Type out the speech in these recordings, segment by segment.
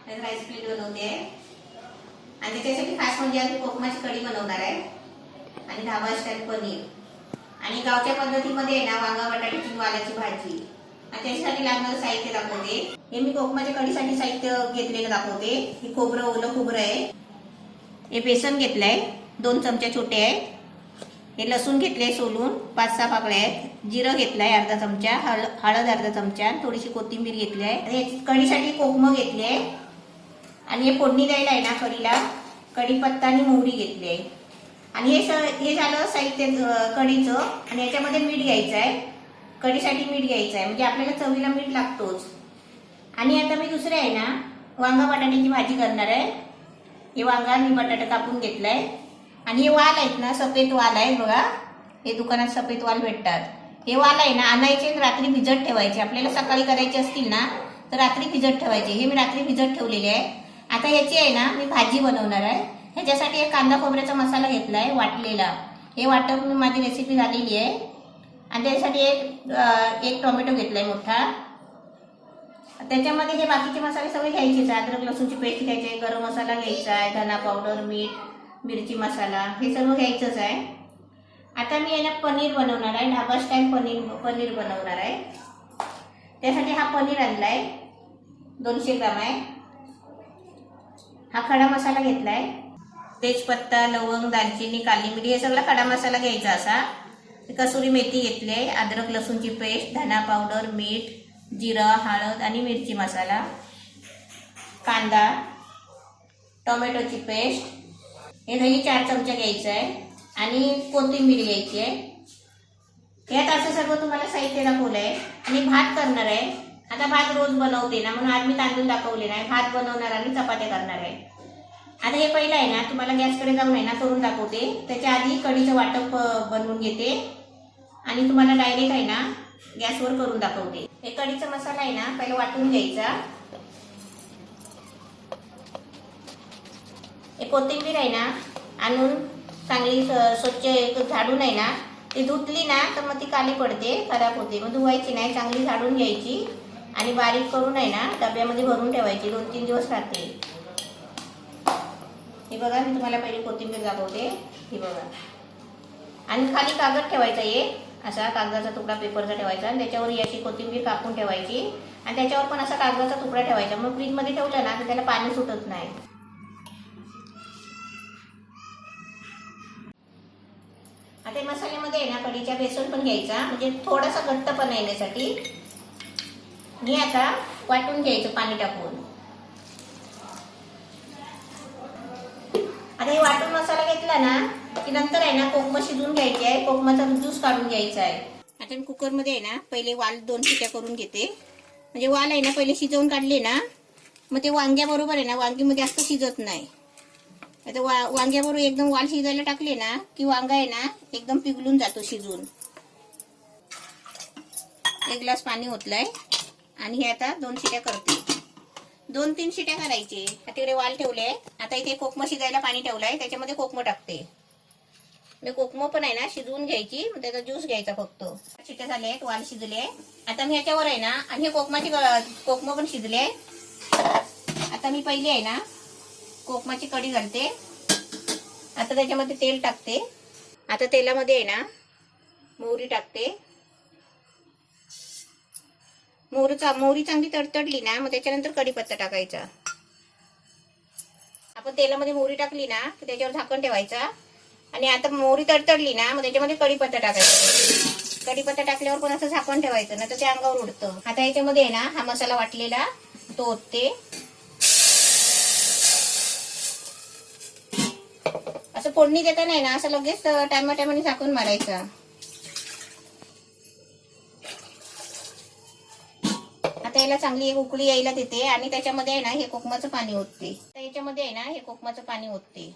Rice plate बनवते आहे आणि त्याच्यासाठी खास म्हणजे आम्ही कोकमाची कढी बनवणार आहे आणि ढाबा स्टाईल पनीर आणि गावच्या पद्धतीमध्ये ना वांगा बटाट्याची वालाची भाजी आणि त्याच्यासाठी लागणारं साहित्य दाखवते। हे मी कोकमाच्या कढीसाठी साहित्य घेतलेलं दाखवते। हे खोबरं, ओलं खोबरं आहे, हे बेसन घेतलंय 2 चमचे छोटे आहे, हे लसूण घेतले सोलून 5-6 पाकळ्या आहेत, जिरं घेतलंय अर्धा चमचा, हळद अर्धा चमचा, थोडीशी कोथिंबीर घेतली आहे, कढीसाठी कोकम घेतली आहे आणि हे फोडणी द्यायला आहे ना कढीला कढीपत्ता आणि मोहरी घेतली आहे आणि हे झालं साहित्य कढीचं। आणि याच्यामध्ये मीठ घ्यायचं आहे, कढीसाठी मीठ घ्यायचं आहे म्हणजे आपल्याला चवीला मीठ लागतोच। आणि आता मी दुसरे आहे ना वांगा बटाट्याची भाजी करणार आहे। हे वांगा आणि बटाटा कापून घेतलाय आणि हे वाल आहेत ना सफेद वाल आहे बघा, हे दुकानात सफेद वाल भेटतात। हे वाल आहे ना आणायचे रात्री भिजत ठेवायचे, आपल्याला सकाळी करायचे असतील ना तर रात्री भिजत ठेवायचे। हे मी रात्री भिजत ठेवलेले आहे। आता याची आहे ना मी भाजी बनवणार आहे। ह्याच्यासाठी एक कांदा खोबऱ्याचा मसाला घेतलाय वाटलेला, हे वाटप माझी रेसिपी झालेली आहे आणि त्यासाठी एक टोमॅटो घेतलाय मोठा। त्याच्यामध्ये हे बाकीचे मसाले सगळे घ्यायचे, अद्रक लसूणची पेस्ट घ्यायची आहे, गरम मसाला घ्यायचा आहे, धना पावडर, मीठ, मिरची मसाला हे सर्व घ्यायचंच आहे। आता मी याला पनीर बनवणार आहे, ढाबा स्टाईल पनीर बनवणार आहे। त्यासाठी हा पनीर आणलाय 200 ग्राम आहे। हा खडा मसाला घेतलाय, तेजपत्ता, लवंग, दालचिनी, काली मिरी हे सगळा खडा मसाला घ्यायचा असा। कसुरी मेथी घेतली आहे, अद्रक लसूणची पेस्ट, धना पावडर, मीठ, जिरं, हळद आणि मिरची मसाला, कांदा, टोमॅटोची पेस्ट, हे दही 4 चमचे घ्यायचं आहे आणि कोथिंबीर घ्यायची आहे। यात असं सर्व तुम्हाला साहित्य दाखवलं आहे आणि भात करणार आहे। आता भात रोज बनवते ना म्हणून आज मी तांदूळ दाखवले नाही, भात बनवणार आणि चपात्या करणार आहे। आता हे पहिलं आहे ना तुम्हाला गॅसकडे जाऊन आहे ना करून दाखवते, त्याच्या आधी कढीचं वाटप बनवून घेते आणि तुम्हाला डायरेक्ट आहे ना गॅसवर करून दाखवते। हे कढीचा मसाला आहे ना पहिला वाटून घ्यायचा। हे कोथिंबीर आहे ना आणून चांगली स्वच्छ एक झाडून आहे ना ती धुतली ना तर मग ती काली पडते, खराब होते, मग धुवायची नाही, चांगली झाडून घ्यायची आणि बारीक करून आहे ना डब्यामध्ये भरून ठेवायची, 2-3 दिवस राहते। हे बघा मी तुम्हाला पहिले कोथिंबीर दाखवते, हे बघा। आणि खाली कागद ठेवायचा एक असा कागदाचा तुकडा पेपरचा ठेवायचा आणि त्याच्यावर याची कोथिंबीर कापून ठेवायची आणि त्याच्यावर पण असा कागदाचा तुकडा ठेवायचा, मग फ्रीजमध्ये ठेवलं ना तर त्याला पाणी सुटत नाही। आता मसाल्यामध्ये आहे ना कढीच्या बेसन पण घ्यायचा म्हणजे थोडासा घट्टपणा येण्यासाठी। मी आता वाटून घ्यायचं पाणी टाकून। आता हे वाटून मसाला घेतला ना की नंतर आहे ना कोकम शिजवून घ्यायची आहे, कोकमाचा ज्यूस काढून घ्यायचा आहे। आता मी कुकरमध्ये आहे ना पहिले वाल 2 शिट्या करून घेते, म्हणजे वाल आहे ना पहिले शिजवून काढले ना मग ते वांग्याबरोबर आहे ना वांगी मध्ये जास्त शिजत नाही। आता वांग्याबरोबर एकदम वाल शिजायला टाकले ना की वांगा आहे ना एकदम पिघलून जातो शिजून। 1 ग्लास पाणी ओतलंय आणि हे आता 2 शिट्या करते, 2-3 शिट्या करायचे। तिकडे वाल ठेवले, आता इथे कोकम शिजायला पाणी ठेवलंय, त्याच्यामध्ये कोकम टाकते। मी कोकम पण आहे ना शिजवून घ्यायची, त्याचा ज्यूस घ्यायचा फक्त। शिट्या झाल्या आहेत, वाल शिजले। आता मी याच्यावर आहे ना आणि हे कोकम पण शिजले। आता मी पहिली आहे ना कोकमाची कढी घालते, आता त्याच्यामध्ये तेल टाकते। आता तेलामध्ये आहे ना मोहरी टाकते, मोहरी चांगली तडतडली ना मग त्याच्यानंतर कढीपत्ता टाकायचा। आपण तेलामध्ये मोहरी टाकली ना तर त्याच्यावर झाकण ठेवायचा आणि आता मोहरी तडतडली ना मग त्याच्यामध्ये कढीपत्ता टाकायचा। कढीपत्ता टाकल्यावर पण असं झाकण ठेवायचं ना तर ते अंगावर उडतं। आता याच्यामध्ये आहे ना हा मसाला वाटलेला तो ओतते, असं फोडणी देता नाही ना असं लगेच टायमाने झाकून मारायचा। आता याला चांगली एक उकळी यायला देते आणि त्याच्यामध्ये आहे ना हे कोकमाचं पाणी ओतते। तर याच्यामध्ये आहे ना हे कोकमाचं पाणी ओतते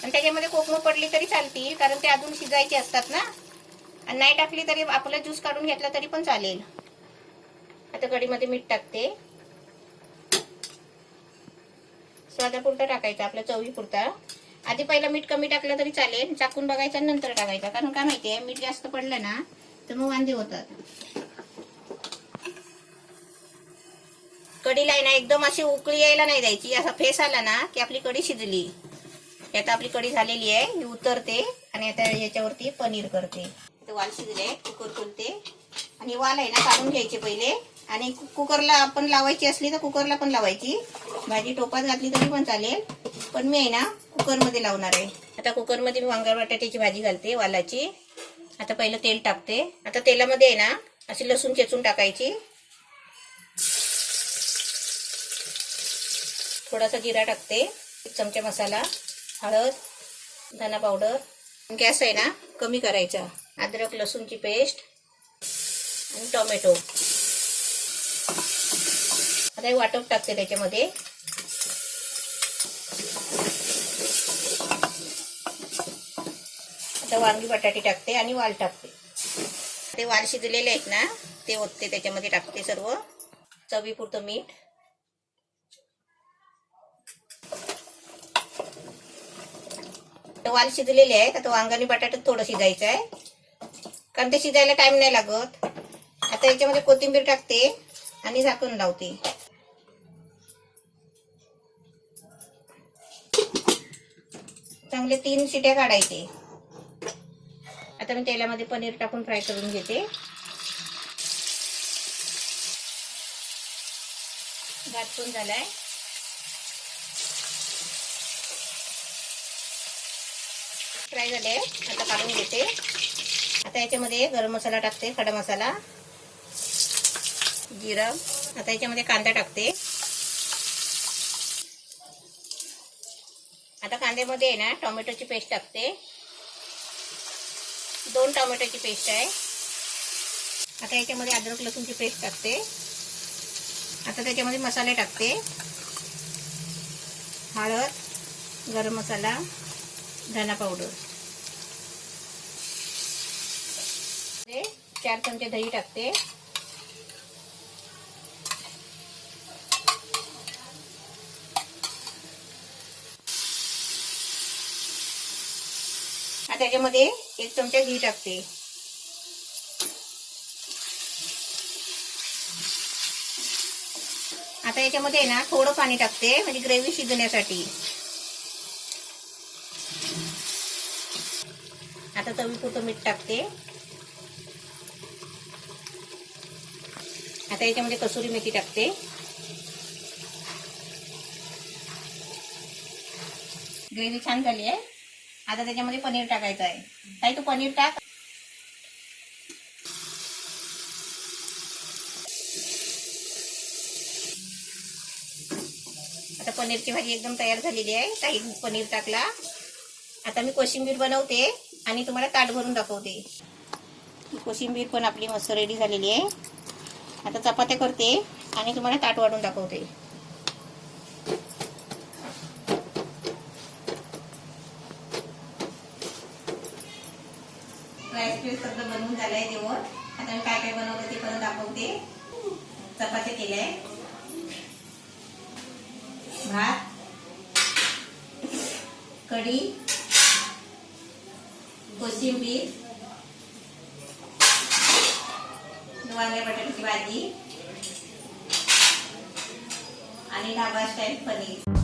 आणि त्याच्यामध्ये कोकम पडली तरी चालतील कारण ते अजून शिजायचे असतात ना, आणि नाही टाकली तरी आपला ज्यूस काढून घेतला तरी पण चालेल। आता कढीमध्ये मीठ टाकते, स्वादापुरता टाकायचा, आपल्या चवीपुरता। आधी पहिला मीठ कमी टाकलं तरी चालेल, चाकून बघायचं आणि नंतर टाकायचा, कारण काय माहितीये मीठ जास्त पडलं ना तर मग वांदे होतात। कढीला आहे ना एकदम अशी उकळी यायला नाही द्यायची. असा फेस आला ना की आपली कढी शिजली. आता आपली कढी झालेली आहे, ही उतरते आणि आता याच्यावरती पनीर करते. वाल शिजले, कुकर खोलते आणि वाल आहे ना काढून घ्यायचे पहिले. आणि कुकरला आपण लावायची असली तर कुकरला पण लावायची. भाजी टोपात घातली तरी पण चालेल, पण मी आहे ना कुकरमध्ये लावणार आहे. आता कुकरमध्ये मी वांगा बटाट्याची भाजी घालते वालाची. आता पहिलं तेल टाकते. आता तेलामध्ये आहे ना अशी लसूण चेचून टाकायची. थोडासा जिरा टाकते, 1 चमचा मसाला, हळद, धना पावडर. गॅस आहे ना कमी करायचा. अद्रक लसूणची पेस्ट आणि टोमॅटो. आता हे वाटप टाकते त्याच्यामध्ये. आता वांगी बटाटे टाकते आणि वाल टाकते. ते वाल शिजलेले आहेत ना ते ओतते त्याच्यामध्ये टाकते सर्व. चवीपुरतं मीठ. वाल शिजलेले आहेत. आता वांगानी बटाटे थोडं शिजायचं आहे, कारण ते शिजायला टाइम नाही लागत. आता याच्यामध्ये कोथिंबीर टाकते आणि झाकून लावते. चांगले 3 शिट्या काढायचे. आता मी तेलामध्ये पनीर टाकून फ्राय करून घेते. भात पण झालाय. फ्राय झाले, आता काढून घेते. आता याच्यामध्ये गरम मसाला टाकते, खडा मसाला, जिरा. आता याच्यामध्ये कांदा टाकते. आता कांद्यामध्ये आहे ना टोमॅटोची पेस्ट टाकते. 2 टोमॅटोची पेस्ट आहे. आता याच्यामध्ये अद्रक लसूणची पेस्ट टाकते. आता त्याच्यामध्ये मसाले टाकते. हळद, गरम मसाला, धना पावडर. 4 चमचे दही टाकते. आता त्याच्यामध्ये 1 चमचा घी टाकते. आता याच्यामध्ये ना थोडं पाणी टाकते, म्हणजे ग्रेव्ही शिजण्यासाठी. आता चवीपुरतं मीठ टाकते. आता याच्यामध्ये कसुरी मेथी टाकते. ग्रेव्ही छान झाली आहे. आता त्याच्यामध्ये पनीर टाकायचं आहे. ताई तू पनीर टाक. आता पनीरची भाजी एकदम तयार झालेली आहे. ताई पनीर टाकला. आता मी कोशिंबीर बनवते आणि तुम्हाला ताट भरून दाखवते. कोशिंबीर पण आपली मस्त रेडी झालेली आहे. आता चपात्या करते आणि तुम्हाला ताट वाढून दाखवते. राईस प्लेट सगळं बनवून झालंय जेवण. आता मी काय काय बनवलं ते पण दाखवते. चपात्या केल्या, भात, कढी, कोशिंबीर, वांग्या बटाट्याची भाजी आणि ढाबा स्टाईल पनीर.